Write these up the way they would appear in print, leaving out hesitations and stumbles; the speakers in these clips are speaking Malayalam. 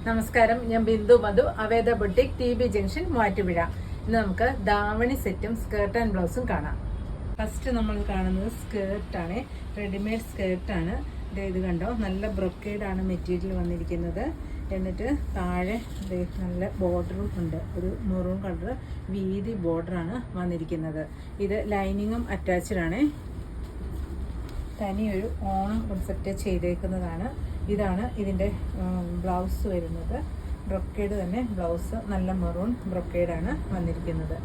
നമസ്കാരം, ഞാൻ Bindu Madhu, Aveda boutique, T B junction, Muvattupuzha. ഇന്ന് നമുക്ക് ദാവണി സെറ്റും സ്കേർട്ട് ആൻഡ് ബ്ലൗസും കാണാം. ഫസ്റ്റ് നമ്മൾ കാണുന്നത് സ്കേർട്ടാണ്, റെഡിമെയ്ഡ് സ്കേർട്ടാണ്. ഇത് കണ്ടോ, നല്ല ബ്രൊക്കേഡാണ് മെറ്റീരിയൽ വന്നിരിക്കുന്നത്. എന്നിട്ട് താഴെ നല്ല ബോർഡറും ഉണ്ട്, ഒരു മെറൂൺ കളർ വീതി ബോർഡറാണ് വന്നിരിക്കുന്നത്. ഇത് ലൈനിങ്ങും അറ്റാച്ച്ഡാണ്. തനിയൊരു ഓണം കോൺസെപ്റ്റ് ചെയ്തേക്കുന്നതാണ്. ഇതാണ് ഇതിൻ്റെ ബ്ലൗസ് വരുന്നത്. ബ്രൊക്കേഡ് തന്നെ ബ്ലൗസ്, നല്ല മെറൂൺ ബ്രൊക്കേഡാണ് വന്നിരിക്കുന്നത്.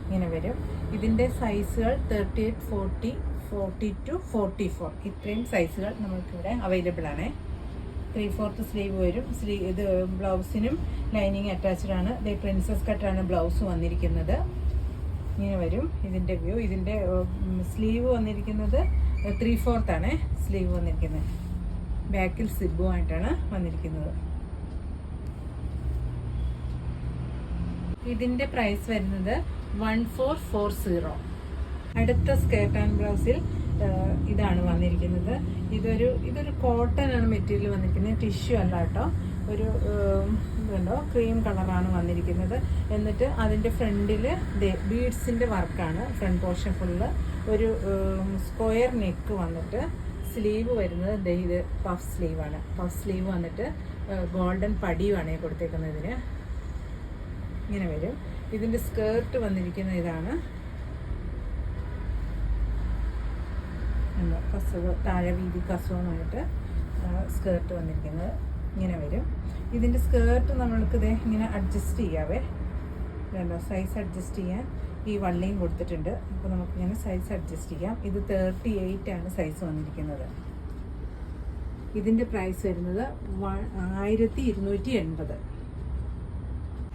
ഇങ്ങനെ വരും. ഇതിൻ്റെ സൈസുകൾ 38, 40, 42, 44 ഇത്രയും സൈസുകൾ നമ്മൾക്കിവിടെ അവൈലബിൾ ആണ്. 3/4 സ്ലീവ് വരും. ഇത് ബ്ലൗസിനും ലൈനിങ് അറ്റാച്ച്ഡ് ആണ്. ഇത് പ്രിൻസസ് കട്ടാണ് ബ്ലൗസ് വന്നിരിക്കുന്നത്. ഇങ്ങനെ വരും ഇതിൻ്റെ വ്യൂ. ഇതിൻ്റെ സ്ലീവ് വന്നിരിക്കുന്നത് 3/4 ആണ് സ്ലീവ് വന്നിരിക്കുന്നത്. ബാക്കിൽ സിബുമായിട്ടാണ് വന്നിരിക്കുന്നത്. ഇതിൻ്റെ പ്രൈസ് വരുന്നത് 1440. അടുത്ത സ്കേർട്ട് ആൻഡ് ബ്ലൗസിൽ ഇതാണ് വന്നിരിക്കുന്നത്. ഇതൊരു കോട്ടൺ ആണ് മെറ്റീരിയൽ വന്നിരിക്കുന്നത്, ടിഷ്യൂ അല്ല കേട്ടോ. ഒരു ഇതുണ്ടോ, ക്രീം കളറാണ് വന്നിരിക്കുന്നത്. എന്നിട്ട് അതിൻ്റെ ഫ്രണ്ടിൽ ബീഡ്സിൻ്റെ വർക്കാണ്. ഫ്രണ്ട് പോർഷൻ ഫുള്ള് ഒരു സ്ക്വയർ നെക്ക് വന്നിട്ട് സ്ലീവ് വരുന്നത് ഇത് പഫ് സ്ലീവാണ്. പഫ് സ്ലീവ് വന്നിട്ട് ഗോൾഡൻ പടിയുമാണ് കൊടുത്തേക്കുന്നത്. ഇതിന് ഇങ്ങനെ വരും. ഇതിൻ്റെ സ്കേർട്ട് വന്നിരിക്കുന്ന ഇതാണ്. കസവ്, താഴെ വീതി കസവുമായിട്ട് സ്കേർട്ട് വന്നിരിക്കുന്നത്. ഇങ്ങനെ വരും. ഇതിൻ്റെ സ്കേർട്ട് നമ്മൾക്ക് ഇങ്ങനെ അഡ്ജസ്റ്റ് ചെയ്യാവേ. വേണ്ട, സൈസ് അഡ്ജസ്റ്റ് ചെയ്യാൻ ഈ വള്ളിയും കൊടുത്തിട്ടുണ്ട്. അപ്പോൾ നമുക്കിങ്ങനെ സൈസ് അഡ്ജസ്റ്റ് ചെയ്യാം. ഇത് 38 ആണ് സൈസ് വന്നിരിക്കുന്നത്. ഇതിൻ്റെ പ്രൈസ് വരുന്നത് 1280.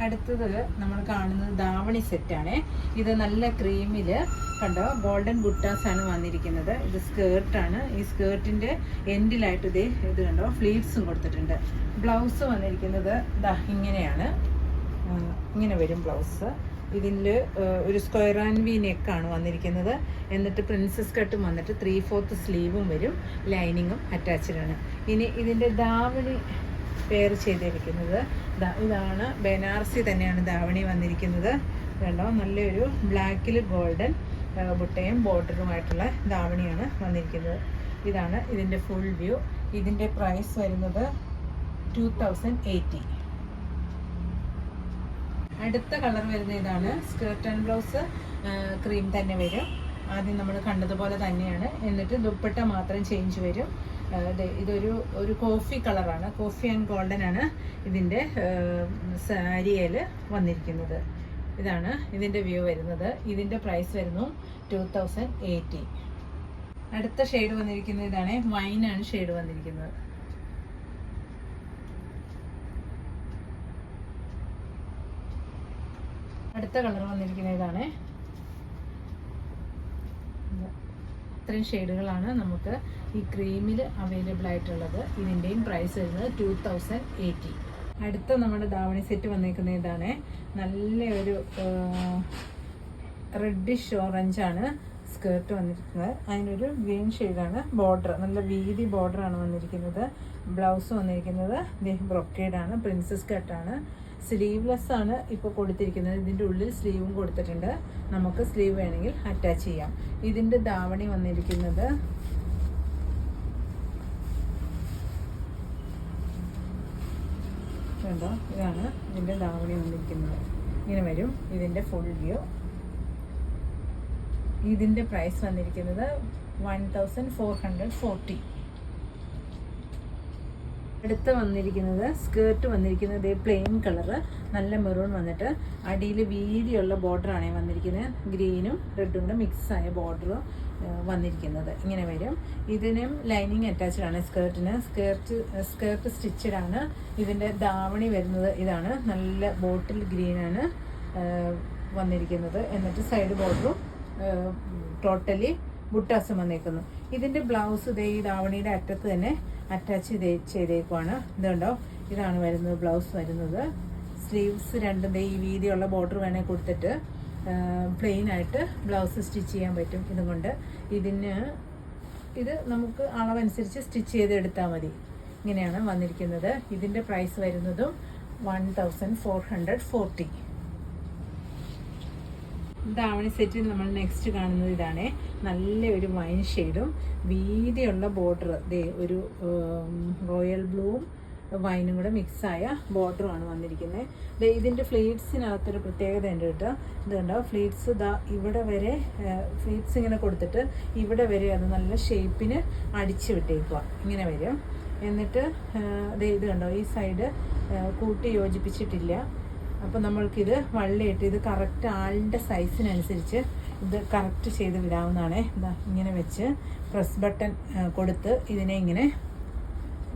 അടുത്തത് നമ്മൾ കാണുന്നത് ദാവണി സെറ്റാണ്. ഇത് നല്ല ക്രീമിൽ കണ്ടോ, ഗോൾഡൻ ബുട്ടാസ് ആണ് വന്നിരിക്കുന്നത്. ഇത് സ്കേർട്ടാണ്. ഈ സ്കേർട്ടിൻ്റെ എൻഡിലായിട്ട് ഇത് കണ്ടോ, ഫ്ലീറ്റ്സും കൊടുത്തിട്ടുണ്ട്. ബ്ലൗസ് വന്നിരിക്കുന്നത് ഇങ്ങനെയാണ്. ഇങ്ങനെ വരും ബ്ലൗസ്. ഇതിൽ ഒരു സ്ക്വയർ ആൻഡ് വി നെക്കാണ് വന്നിരിക്കുന്നത്. എന്നിട്ട് പ്രിൻസസ് കട്ടും വന്നിട്ട് 3/4 സ്ലീവും വരും. ലൈനിങ്ങും അറ്റാച്ച്ഡ് ആണ്. ഇനി ഇതിൻ്റെ ദാവണി പെയർ ചെയ്തിരിക്കുന്നത് ഇതാണ്. ബനാറസി തന്നെയാണ് ദാവണി വന്നിരിക്കുന്നത്. കണ്ടോ, നല്ലൊരു ബ്ലാക്കിൽ ഗോൾഡൻ ബുട്ടയും ബോർഡറുമായിട്ടുള്ള ദാവണിയാണ് വന്നിരിക്കുന്നത്. ഇതാണ് ഇതിൻ്റെ ഫുൾ വ്യൂ. ഇതിൻ്റെ പ്രൈസ് വരുന്നത് 2080. അടുത്ത കളർ വരുന്ന ഇതാണ്. സ്കേർട്ട് ആൻഡ് ബ്ലൗസ് ക്രീം തന്നെ വരും. ആദ്യം നമ്മൾ കണ്ടതുപോലെ തന്നെയാണ്. എന്നിട്ട് ദുപ്പട്ട മാത്രം ചേഞ്ച് വരും. ഇതൊരു കോഫി കളറാണ്. കോഫി ആൻഡ് ഗോൾഡൻ ആണ് ഇതിൻ്റെ സാരിയിൽ വന്നിരിക്കുന്നത്. ഇതാണ് ഇതിൻ്റെ വ്യൂ വരുന്നത്. ഇതിൻ്റെ പ്രൈസ് വരുന്നു 2080. അടുത്ത ഷെയ്ഡ് വന്നിരിക്കുന്നത് ഇതാണ്. വൈനാണ് ഷെയ്ഡ് വന്നിരിക്കുന്നത്. അടുത്ത കളർ വന്നിരിക്കുന്ന ഇതാണ്. ഇത്രയും ഷെയ്ഡുകളാണ് നമുക്ക് ഈ ക്രീമിൽ അവൈലബിൾ ആയിട്ടുള്ളത്. ഇതിൻ്റെയും പ്രൈസ് വരുന്നത് 2080. അടുത്ത നമ്മുടെ ദാവണി സെറ്റ് വന്നിരിക്കുന്ന ഇതാണ്. നല്ലൊരു റെഡിഷ് ഓറഞ്ചാണ് സ്കേർട്ട് വന്നിരിക്കുന്നത്. അതിനൊരു ഗ്രീൻ ഷെയ്ഡാണ് ബോർഡർ. നല്ല വീതി ബോർഡറാണ് വന്നിരിക്കുന്നത്. ബ്ലൗസ് വന്നിരിക്കുന്നത് ബ്രൊക്കേഡാണ്, പ്രിൻസസ് കട്ടാണ്. സ്ലീവ്ലെസ് ആണ് ഇപ്പോൾ കൊടുത്തിരിക്കുന്നത്. ഇതിൻ്റെ ഉള്ളിൽ സ്ലീവും കൊടുത്തിട്ടുണ്ട്. നമുക്ക് സ്ലീവ് വേണമെങ്കിൽ അറ്റാച്ച് ചെയ്യാം. ഇതിൻ്റെ ദാവണി വന്നിരിക്കുന്നത് കണ്ടോ, ഇതാണ് ഇതിൻ്റെ ദാവണി വന്നിരിക്കുന്നത്. ഇങ്ങനെ വരും ഇതിൻ്റെ ഫുൾ വ്യൂ. ഇതിൻ്റെ പ്രൈസ് വന്നിരിക്കുന്നത് 1440. അടുത്ത വന്നിരിക്കുന്നത് സ്കേർട്ട് വന്നിരിക്കുന്നത് പ്ലെയിൻ കളറ്, നല്ല മെറൂൺ വന്നിട്ട് അടിയിൽ വീതിയുള്ള ബോർഡറാണ് വന്നിരിക്കുന്നത്. ഗ്രീനും റെഡും കൂടെ മിക്സായ ബോർഡർ വന്നിരിക്കുന്നത്. ഇങ്ങനെ വരും. ഇതിനും ലൈനിങ് അറ്റാച്ച്ഡ് ആണ് സ്കേർട്ടിന്. സ്കേർട്ട് സ്റ്റിച്ചഡ് ആണ്. ഇതിൻ്റെ ദാവണി വരുന്നത് ഇതാണ്. നല്ല ബോട്ടിൽ ഗ്രീനാണ് വന്നിരിക്കുന്നത്. എന്നിട്ട് സൈഡ് ബോർഡറും ടോട്ടലി ബുട്ടാസും വന്നേക്കുന്നു. ഇതിൻ്റെ ബ്ലൗസ് ഈ ദാവണിയുടെ അറ്റത്ത് തന്നെ അറ്റാച്ച് ചെയ്തേക്കുവാണ്. ഇതുണ്ടോ, ഇതാണ് വരുന്നത് ബ്ലൗസ് വരുന്നത്. സ്ലീവ്സ് രണ്ടും ഈ വീതിയുള്ള ബോർഡർ വേണമെങ്കിൽ കൊടുത്തിട്ട് പ്ലെയിൻ ആയിട്ട് ബ്ലൗസ് സ്റ്റിച്ച് ചെയ്യാൻ പറ്റും. ഇതുകൊണ്ട് ഇത് നമുക്ക് അളവനുസരിച്ച് സ്റ്റിച്ച് ചെയ്തെടുത്താൽ മതി. ഇങ്ങനെയാണ് വന്നിരിക്കുന്നത്. ഇതിൻ്റെ പ്രൈസ് വരുന്നതും 1440. ധാവണി സെറ്റിൽ നമ്മൾ നെക്സ്റ്റ് കാണുന്നത് ഇതാണ്. നല്ല ഒരു വൈൻ ഷെയ്ഡും വീതിയുള്ള ബോർഡർ, ഒരു റോയൽ ബ്ലൂവും വൈനും കൂടെ മിക്സായ ബോർഡറുമാണ് വന്നിരിക്കുന്നത്. ഇതിൻ്റെ ഫ്ലീറ്റ്സിനകത്തൊരു പ്രത്യേകത ഉണ്ട് കേട്ടോ. ഇത് കണ്ടോ, ഫ്ലീറ്റ്സ് ഇവിടെ വരെ ഫ്ലീറ്റ്സ് ഇങ്ങനെ കൊടുത്തിട്ട് ഇവിടെ വരെ അത് നല്ല ഷേപ്പിന് അടിച്ച് വിട്ടേക്കുക, ഇങ്ങനെ വരും. എന്നിട്ട് ഇത് കണ്ടോ, ഈ സൈഡ് കൂട്ടി യോജിപ്പിച്ചിട്ടില്ല. അപ്പോൾ നമ്മൾക്കിത് വള്ളിയിട്ട് ഇത് കറക്റ്റ് ആളിൻ്റെ സൈസിനനുസരിച്ച് ഇത് കറക്റ്റ് ചെയ്ത് വിടാവുന്നതാണ്. ഇങ്ങനെ വെച്ച് പ്രസ് ബട്ടൺ കൊടുത്ത് ഇതിനെ ഇങ്ങനെ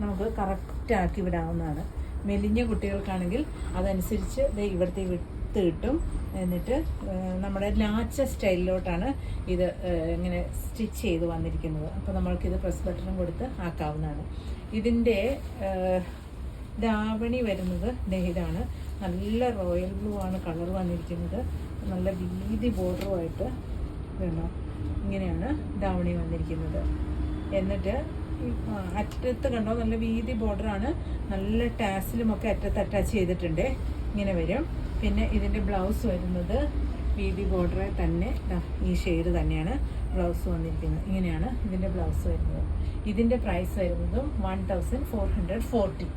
നമുക്ക് കറക്റ്റാക്കി വിടാവുന്നതാണ്. മെലിഞ്ഞ കുട്ടികൾക്കാണെങ്കിൽ അതനുസരിച്ച് ഇവിടുത്തെ വിട്ട് കിട്ടും. എന്നിട്ട് നമ്മുടെ ലാച്ച സ്റ്റൈലിലോട്ടാണ് ഇത് ഇങ്ങനെ സ്റ്റിച്ച് ചെയ്ത് വന്നിരിക്കുന്നത്. അപ്പോൾ നമ്മൾക്കിത് പ്രസ് ബട്ടണും കൊടുത്ത് ആക്കാവുന്നതാണ്. ഇതിൻ്റെ ധാവണി വരുന്നത് ഇതാണ്. നല്ല റോയൽ ബ്ലൂ ആണ് കളർ വന്നിരിക്കുന്നത്. നല്ല വീതി ബോർഡറുമായിട്ട് വേണോ, ഇങ്ങനെയാണ് ധാവണി വന്നിരിക്കുന്നത്. എന്നിട്ട് അറ്റത്ത് കണ്ടോ, നല്ല വീതി ബോർഡറാണ്. നല്ല ടാസിലുമൊക്കെ അറ്റത്ത് അറ്റാച്ച് ചെയ്തിട്ടുണ്ട്, ഇങ്ങനെ വരും. പിന്നെ ഇതിൻ്റെ ബ്ലൗസ് വരുന്നത് വീതി ബോർഡറെ തന്നെ ഈ ഷെയ്ഡ് തന്നെയാണ് ബ്ലൗസ് വന്നിരിക്കുന്നത്. ഇങ്ങനെയാണ് ഇതിൻ്റെ ബ്ലൗസ് വരുന്നത്. ഇതിൻ്റെ പ്രൈസ് വരുന്നതും 1440.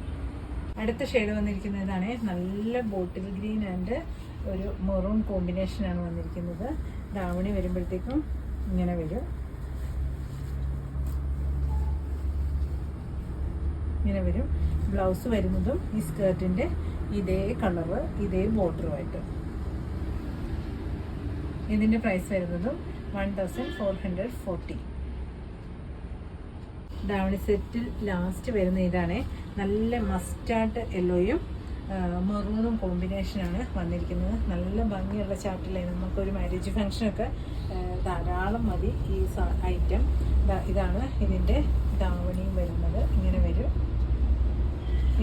അടുത്ത ഷെയ്ഡ് വന്നിരിക്കുന്നതാണ് നല്ല ബോട്ടിൽ ഗ്രീൻ ആൻഡ് ഒരു മെറൂൺ കോമ്പിനേഷനാണ് വന്നിരിക്കുന്നത്. ധാവണി വരുമ്പോഴത്തേക്കും ഇങ്ങനെ വരും, ഇങ്ങനെ വരും. ബ്ലൗസ് വരുന്നതും ഈ സ്കേർട്ടിൻ്റെ ഇതേ കളറ് ഇതേ ബോർഡറുമായിട്ട്. ഇതിൻ്റെ പ്രൈസ് വരുന്നതും 1440. ധാവണി സെറ്റിൽ ലാസ്റ്റ് വരുന്ന ഇതാണ്. നല്ല മസ്റ്റാർഡ് യെല്ലോയും മെറൂണും കോമ്പിനേഷനാണ് വന്നിരിക്കുന്നത്. നല്ല ഭംഗിയുള്ള ചാർട്ടിലായി നമുക്കൊരു മാരേജ് ഫംഗ്ഷനൊക്കെ ധാരാളം മതി ഈ ഐറ്റം. ഇതാണ് ഇതിൻ്റെ ധാവണിയും വരുന്നത്, ഇങ്ങനെ വരും.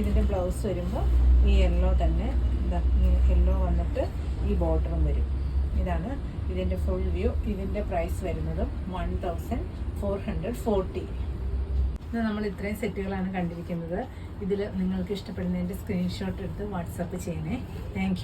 ഇതിൻ്റെ ബ്ലൗസ് വരുമ്പോൾ ഈ യെല്ലോ തന്നെ യെല്ലോ വന്നിട്ട് ഈ ബോർഡറും വരും. ഇതാണ് ഇതിൻ്റെ ഫുൾ വ്യൂ. ഇതിൻ്റെ പ്രൈസ് വരുന്നതും 1440. ഇത് നമ്മൾ ഇത്രയും സെറ്റുകളാണ് കണ്ടിരിക്കുന്നത്. ഇതിൽ നിങ്ങൾക്ക് ഇഷ്ടപ്പെടുന്നതിൻ്റെ സ്ക്രീൻഷോട്ട് എടുത്ത് വാട്സപ്പ് ചെയ്യണേ. താങ്ക്